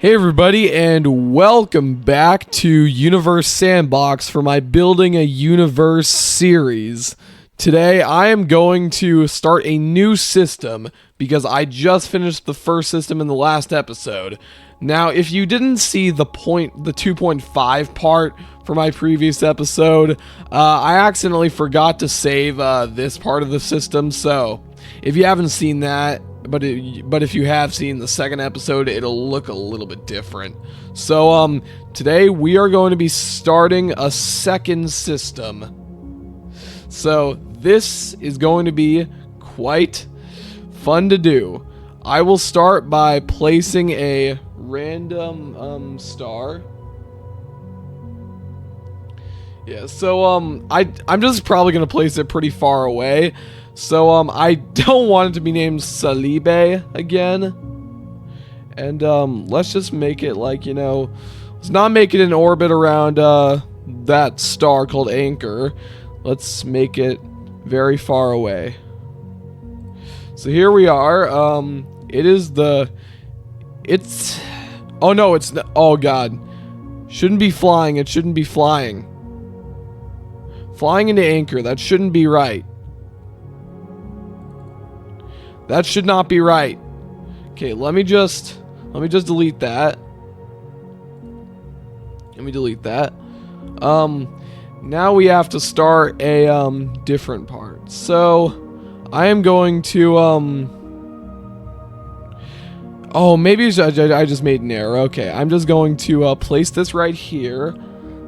Hey everybody, and welcome back to Universe Sandbox for my Building a Universe series. Today I am going to start a new system because I just finished the first system in the last episode. Now, if you didn't see the 2.5 part for my previous episode, I accidentally forgot to save this part of the system, so if you haven't seen that, but if you have seen the second episode, it'll look a little bit different. So today we are going to be starting a second system. So this is going to be quite fun to do. I will start by placing a random star. Yeah, so I'm just probably gonna place it pretty far away. So I don't want it to be named Salibe again. And let's just make it like, you know, let's not make it in orbit around that star called Anchor. Let's make it very far away. So here we are. Oh no, it's not. Oh god. Shouldn't be flying. It shouldn't be flying. Flying into Anchor, that shouldn't be right. That should not be right. Okay, let me just delete that. Let me delete that. Now we have to start a different part. So I am going to oh, maybe I just made an error. Okay, I'm just going to place this right here,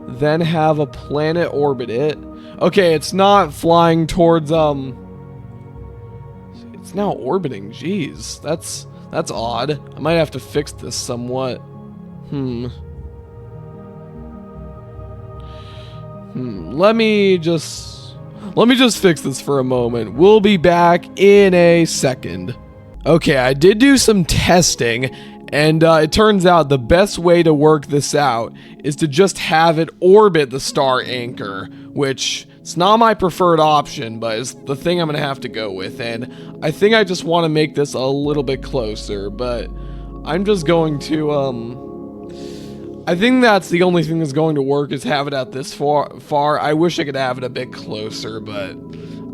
then have a planet orbit it. Okay, it's not flying towards it's now orbiting. Jeez, that's odd. I might have to fix this somewhat. Let me just fix this for a moment. We'll be back in a second. Okay, I did do some testing, and it turns out the best way to work this out is to just have it orbit the star Anchor, which it's not my preferred option, but it's the thing I'm going to have to go with. And I think I just want to make this a little bit closer, but I'm just going to, I think that's the only thing that's going to work is have it at this far. I wish I could have it a bit closer, but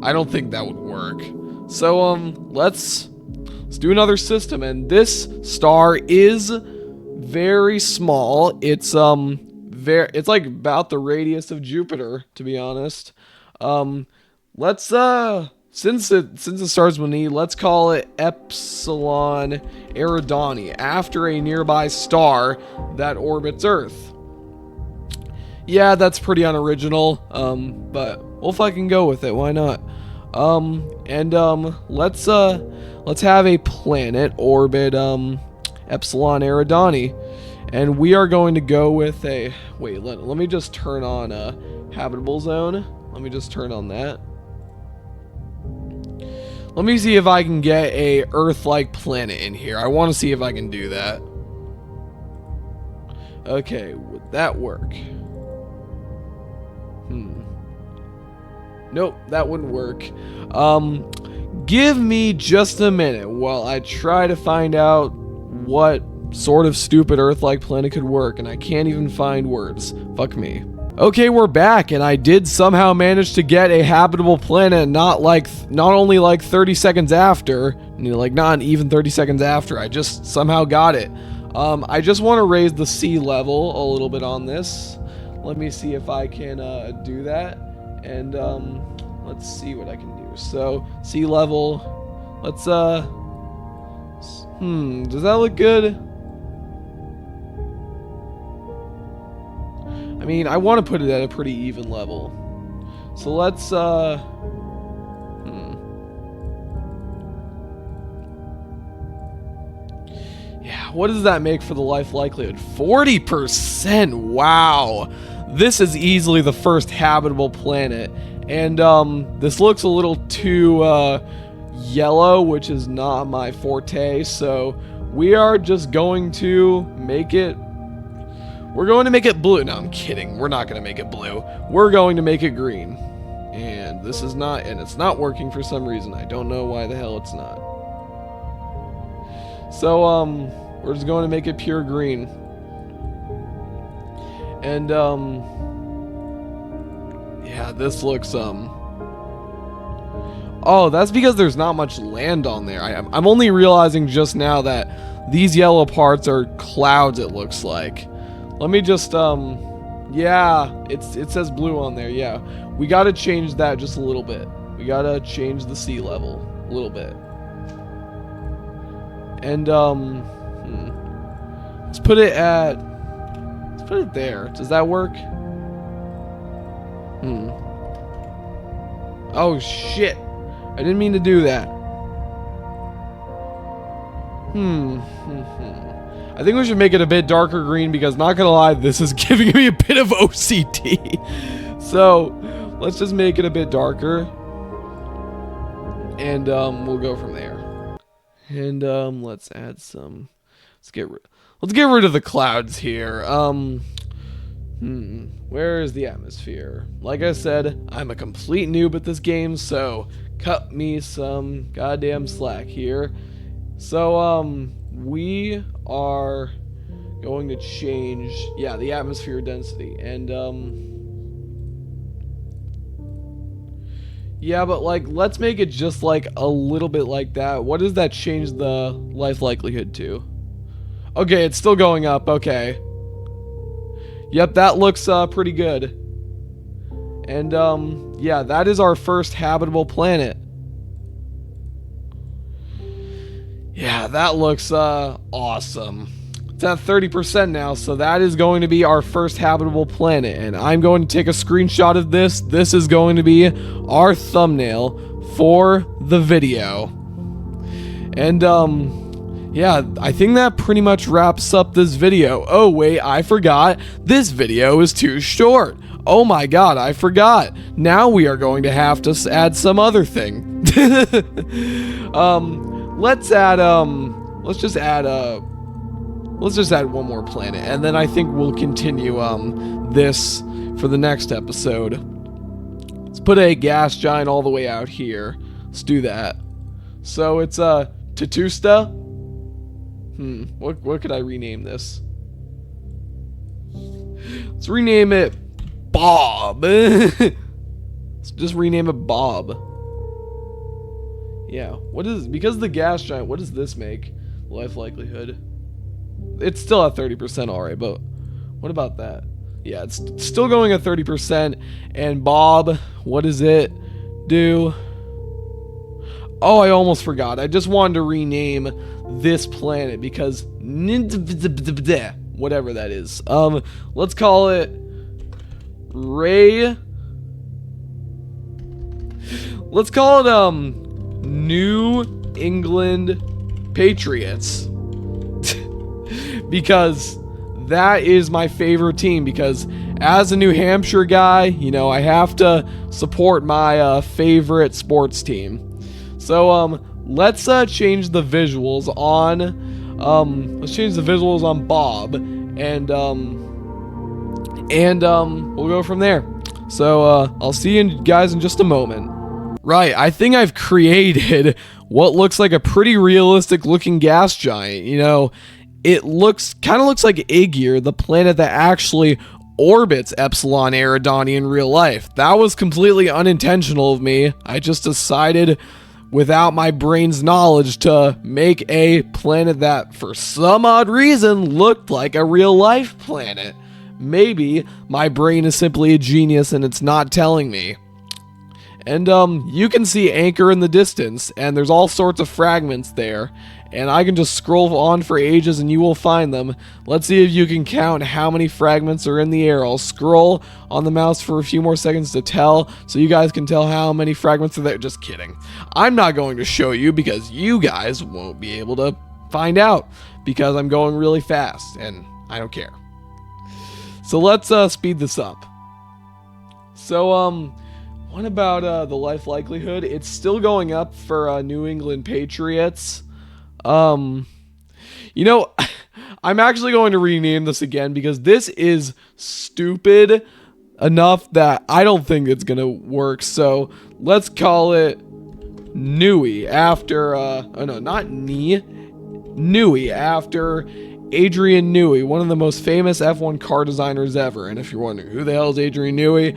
I don't think that would work. So, let's do another system. And this star is very small. It's like about the radius of Jupiter, to be honest. Let's since it starts with an E, let's call it Epsilon Eridani, after a nearby star that orbits Earth. Yeah, that's pretty unoriginal, but we'll fucking go with it. Why not? Let's have a planet orbit Epsilon Eridani. And we are going to go with a... Wait, let me just turn on a habitable zone. Let me just turn on that. Let me see if I can get a Earth-like planet in here. I want to see if I can do that. Okay, would that work? Nope, that wouldn't work. Give me just a minute while I try to find out what sort of stupid Earth-like planet could work, and I can't even find words. Fuck me. Okay, we're back, and I did somehow manage to get a habitable planet, not only like 30 seconds after, you know, like not even 30 seconds after, I just somehow got it. I just want to raise the sea level a little bit on this. Let me see if I can do that, and let's see what I can do. So, sea level, let's does that look good? I mean, I want to put it at a pretty even level. So let's, yeah, what does that make for the life likelihood? 40%! Wow! This is easily the first habitable planet. And, this looks a little too, yellow, which is not my forte, so we are just going to make it... We're going to make it blue. No, I'm kidding. We're not going to make it blue. We're going to make it green. And this is not... And it's not working for some reason. I don't know why the hell it's not. So, We're just going to make it pure green. And, yeah, this looks, oh, that's because there's not much land on there. I'm only realizing just now that these yellow parts are clouds, it looks like. Let me just, yeah, it says blue on there, yeah. We gotta change that just a little bit. We gotta change the sea level a little bit. And, let's put it there. Does that work? Oh, shit. I didn't mean to do that. I think we should make it a bit darker green because, not gonna lie, this is giving me a bit of OCD. So, let's just make it a bit darker. And, we'll go from there. And, let's add some... Let's get rid of the clouds here. Where is the atmosphere? Like I said, I'm a complete noob at this game, so cut me some goddamn slack here. So, we are going to change, yeah, the atmosphere density. And, yeah, but, like, let's make it just, like, a little bit like that. What does that change the life likelihood to? Okay, it's still going up. Okay. Yep, that looks pretty good. And, yeah, that is our first habitable planet. Yeah, that looks awesome. It's at 30% now, so that is going to be our first habitable planet. And I'm going to take a screenshot of this. This is going to be our thumbnail for the video. And, yeah, I think that pretty much wraps up this video. Oh, wait, I forgot. This video is too short. Oh my god, I forgot. Now we are going to have to add some other thing. Let's just add one more planet, and then I think we'll continue this for the next episode. Let's put a gas giant all the way out here. Let's do that. So it's Tatusta. What could I rename this? Let's rename it Bob. Let's just rename it Bob. Yeah, because the gas giant, what does this make? Life likelihood. It's still at 30%, alright, but what about that? Yeah, it's still going at 30%. And Bob, what does it do? Oh, I almost forgot. I just wanted to rename this planet because whatever that is. Let's call it let's call it New England Patriots. Because that is my favorite team, because as a New Hampshire guy, you know, I have to support my favorite sports team. So let's change the visuals on Bob, and we'll go from there. So I'll see you guys in just a moment. Right, I think I've created what looks like a pretty realistic looking gas giant. You know, it kind of looks like Aegir, the planet that actually orbits Epsilon Eridani in real life. That was completely unintentional of me. I just decided, without my brain's knowledge, to make a planet that, for some odd reason, looked like a real life planet. Maybe my brain is simply a genius and it's not telling me. And you can see Anchor in the distance, and there's all sorts of fragments there. And I can just scroll on for ages and you will find them. Let's see if you can count how many fragments are in the air. I'll scroll on the mouse for a few more seconds to tell, so you guys can tell how many fragments are there. Just kidding. I'm not going to show you because you guys won't be able to find out, because I'm going really fast and I don't care. So let's speed this up. So what about the life likelihood? It's still going up for New England Patriots. You know, I'm actually going to rename this again because this is stupid enough that I don't think it's gonna work. So let's call it Nui after oh no, not Knee. Newey, after Adrian Newey, one of the most famous F1 car designers ever. And if you're wondering who the hell is Adrian Newey,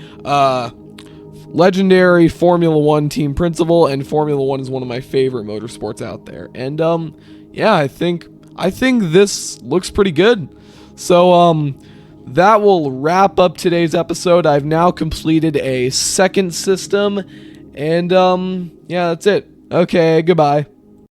legendary Formula One team principal, and Formula One is one of my favorite motorsports out there. And yeah, I think this looks pretty good. So that will wrap up today's episode. I've now completed a second system, and yeah, that's it. Okay, goodbye.